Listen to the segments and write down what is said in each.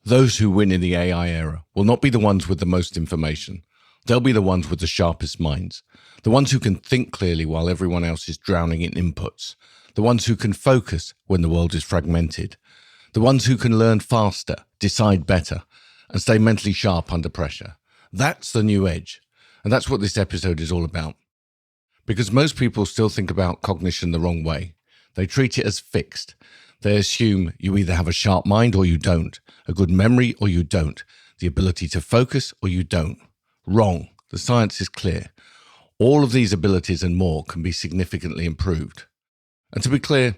Those who win in the AI era will not be the ones with the most information. They'll be the ones with the sharpest minds, the ones who can think clearly while everyone else is drowning in inputs, the ones who can focus when the world is fragmented, the ones who can learn faster, decide better, and stay mentally sharp under pressure. That's the new edge, and that's what this episode is all about. Because most people still think about cognition the wrong way. They treat it as fixed. They assume you either have a sharp mind or you don't, a good memory or you don't, the ability to focus or you don't. Wrong. The science is clear. All of these abilities and more can be significantly improved. And to be clear,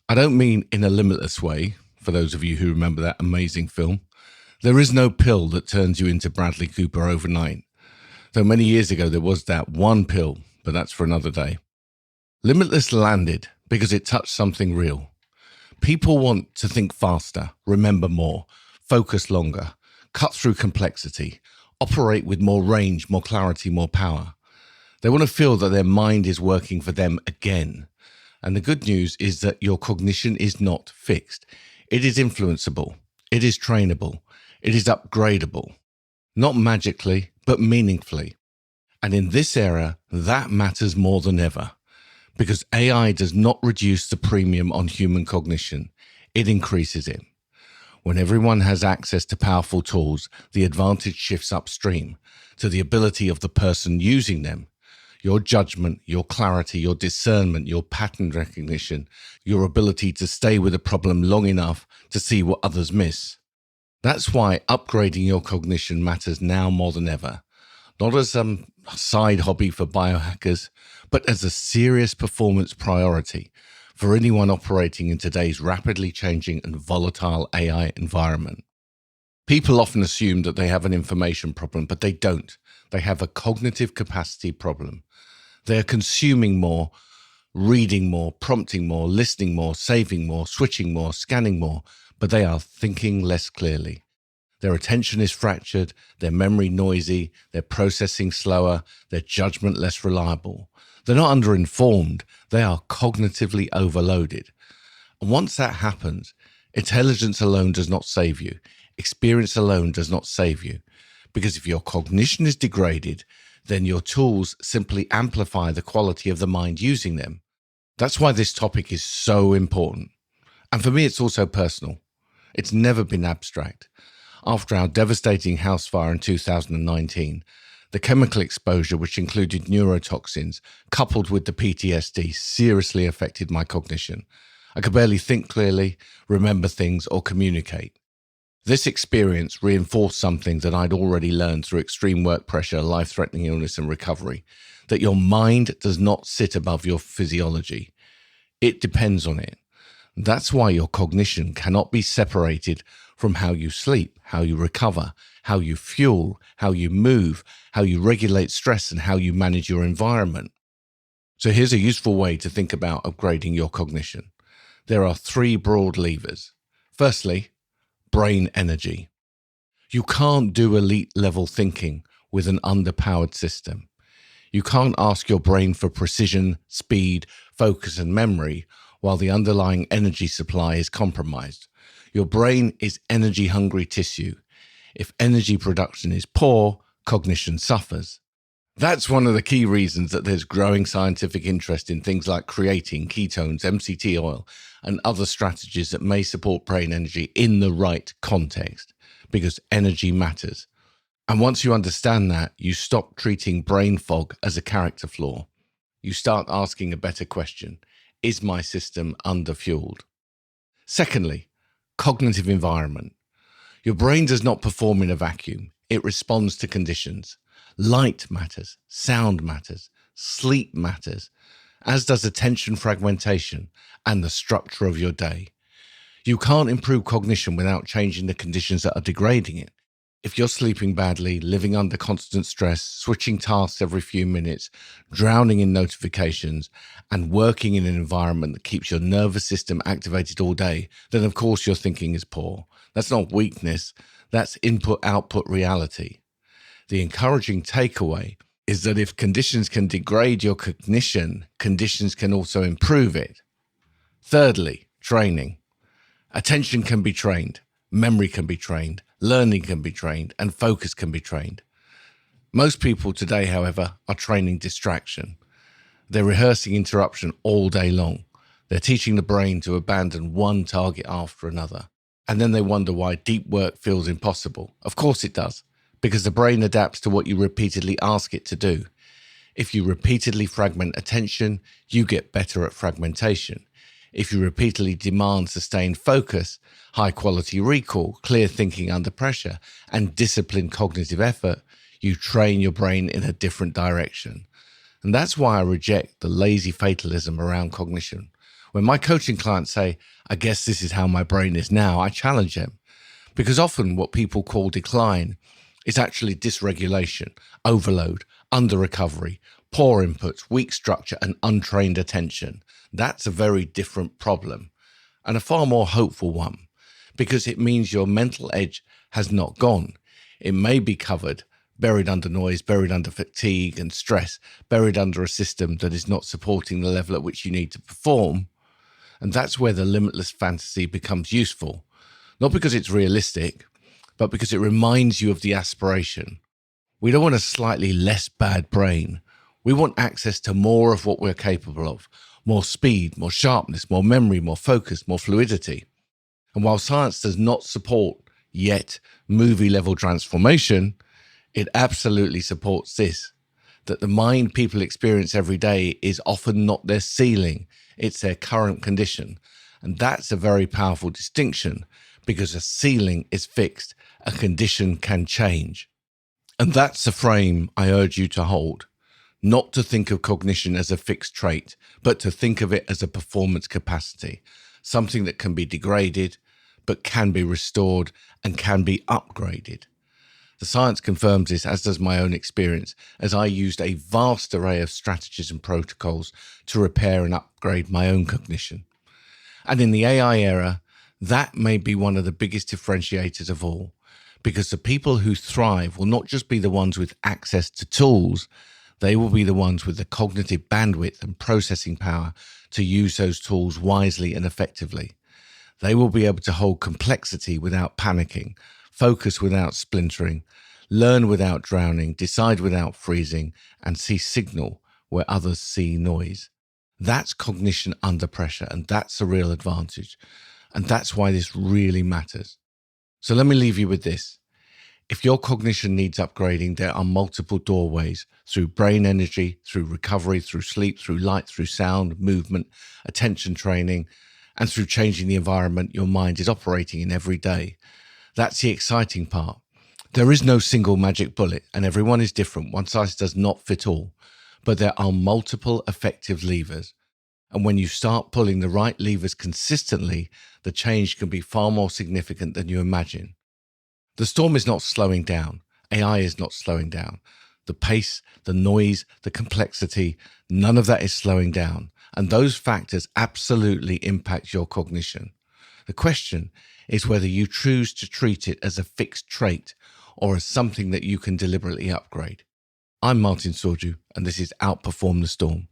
I don't mean in a limitless way, for those of you who remember that amazing film. There is no pill that turns you into Bradley Cooper overnight. Though many years ago there was that one pill, but that's for another day. Limitless landed because it touched something real. People want to think faster, remember more, focus longer, cut through complexity, operate with more range, more clarity, more power. They want to feel that their mind is working for them again. And the good news is that your cognition is not fixed. It is influenceable. It is trainable. It is upgradeable. Not magically, but meaningfully. And in this era, that matters more than ever. Because AI does not reduce the premium on human cognition, it increases it. When everyone has access to powerful tools, the advantage shifts upstream to the ability of the person using them. Your judgment, your clarity, your discernment, your pattern recognition, your ability to stay with a problem long enough to see what others miss. That's why upgrading your cognition matters now more than ever. Not as some side hobby for biohackers, but as a serious performance priority for anyone operating in today's rapidly changing and volatile AI environment. People often assume that they have an information problem, but they don't. They have a cognitive capacity problem. They are consuming more, reading more, prompting more, listening more, saving more, switching more, scanning more, but they are thinking less clearly. Their attention is fractured, their memory noisy, their processing slower, their judgment less reliable. They're not underinformed, they are cognitively overloaded. And once that happens, intelligence alone does not save you. Experience alone does not save you. Because if your cognition is degraded, then your tools simply amplify the quality of the mind using them. That's why this topic is so important. And for me, it's also personal. It's never been abstract. After our devastating house fire in 2019, the chemical exposure, which included neurotoxins, coupled with the PTSD, seriously affected my cognition. I could barely think clearly, remember things, or communicate. This experience reinforced something that I'd already learned through extreme work pressure, life-threatening illness, and recovery, that your mind does not sit above your physiology. It depends on it. That's why your cognition cannot be separated from how you sleep, how you recover, how you fuel, how you move, how you regulate stress, and how you manage your environment. So here's a useful way to think about upgrading your cognition. There are 3 broad levers. Firstly, brain energy. You can't do elite level thinking with an underpowered system. You can't ask your brain for precision, speed, focus, and memory while the underlying energy supply is compromised. Your brain is energy-hungry tissue. If energy production is poor, cognition suffers. That's one of the key reasons that there's growing scientific interest in things like creatine, ketones, MCT oil, and other strategies that may support brain energy in the right context, because energy matters. And once you understand that, you stop treating brain fog as a character flaw. You start asking a better question. Is my system underfueled? Secondly, cognitive environment. Your brain does not perform in a vacuum. It responds to conditions. Light matters, sound matters, sleep matters, as does attention fragmentation and the structure of your day. You can't improve cognition without changing the conditions that are degrading it. If you're sleeping badly, living under constant stress, switching tasks every few minutes, drowning in notifications, and working in an environment that keeps your nervous system activated all day, then of course your thinking is poor. That's not weakness, that's input-output reality. The encouraging takeaway is that if conditions can degrade your cognition, conditions can also improve it. Thirdly, training. Attention can be trained. Memory can be trained, learning can be trained, and focus can be trained. Most people today, however, are training distraction. They're rehearsing interruption all day long. They're teaching the brain to abandon one target after another. And then they wonder why deep work feels impossible. Of course it does, because the brain adapts to what you repeatedly ask it to do. If you repeatedly fragment attention, you get better at fragmentation. If you repeatedly demand sustained focus, high quality recall, clear thinking under pressure, and disciplined cognitive effort, you train your brain in a different direction. And that's why I reject the lazy fatalism around cognition. When my coaching clients say, I guess this is how my brain is now, I challenge them. Because often what people call decline is actually dysregulation, overload, under-recovery, poor inputs, weak structure, and untrained attention. That's a very different problem, and a far more hopeful one, because it means your mental edge has not gone. It may be covered, buried under noise, buried under fatigue and stress, buried under a system that is not supporting the level at which you need to perform. And that's where the limitless fantasy becomes useful, not because it's realistic, but because it reminds you of the aspiration. We don't want a slightly less bad brain. We want access to more of what we're capable of, more speed, more sharpness, more memory, more focus, more fluidity. And while science does not support yet movie-level transformation, it absolutely supports this, that the mind people experience every day is often not their ceiling, it's their current condition. And that's a very powerful distinction, because a ceiling is fixed, a condition can change. And that's the frame I urge you to hold, not to think of cognition as a fixed trait, but to think of it as a performance capacity, something that can be degraded, but can be restored and can be upgraded. The science confirms this, as does my own experience, as I used a vast array of strategies and protocols to repair and upgrade my own cognition. And in the AI era, that may be one of the biggest differentiators of all, because the people who thrive will not just be the ones with access to tools, they will be the ones with the cognitive bandwidth and processing power to use those tools wisely and effectively. They will be able to hold complexity without panicking, focus without splintering, learn without drowning, decide without freezing, and see signal where others see noise. That's cognition under pressure, and that's a real advantage. And that's why this really matters. So let me leave you with this. If your cognition needs upgrading, there are multiple doorways: through brain energy, through recovery, through sleep, through light, through sound, movement, attention training, and through changing the environment your mind is operating in every day. That's the exciting part. There is no single magic bullet, and everyone is different. One size does not fit all, but there are multiple effective levers. And when you start pulling the right levers consistently, the change can be far more significant than you imagine. The storm is not slowing down. AI is not slowing down. The pace, the noise, the complexity, none of that is slowing down. And those factors absolutely impact your cognition. The question is whether you choose to treat it as a fixed trait or as something that you can deliberately upgrade. I'm Martin Soorjoo, and this is Outperform the Storm.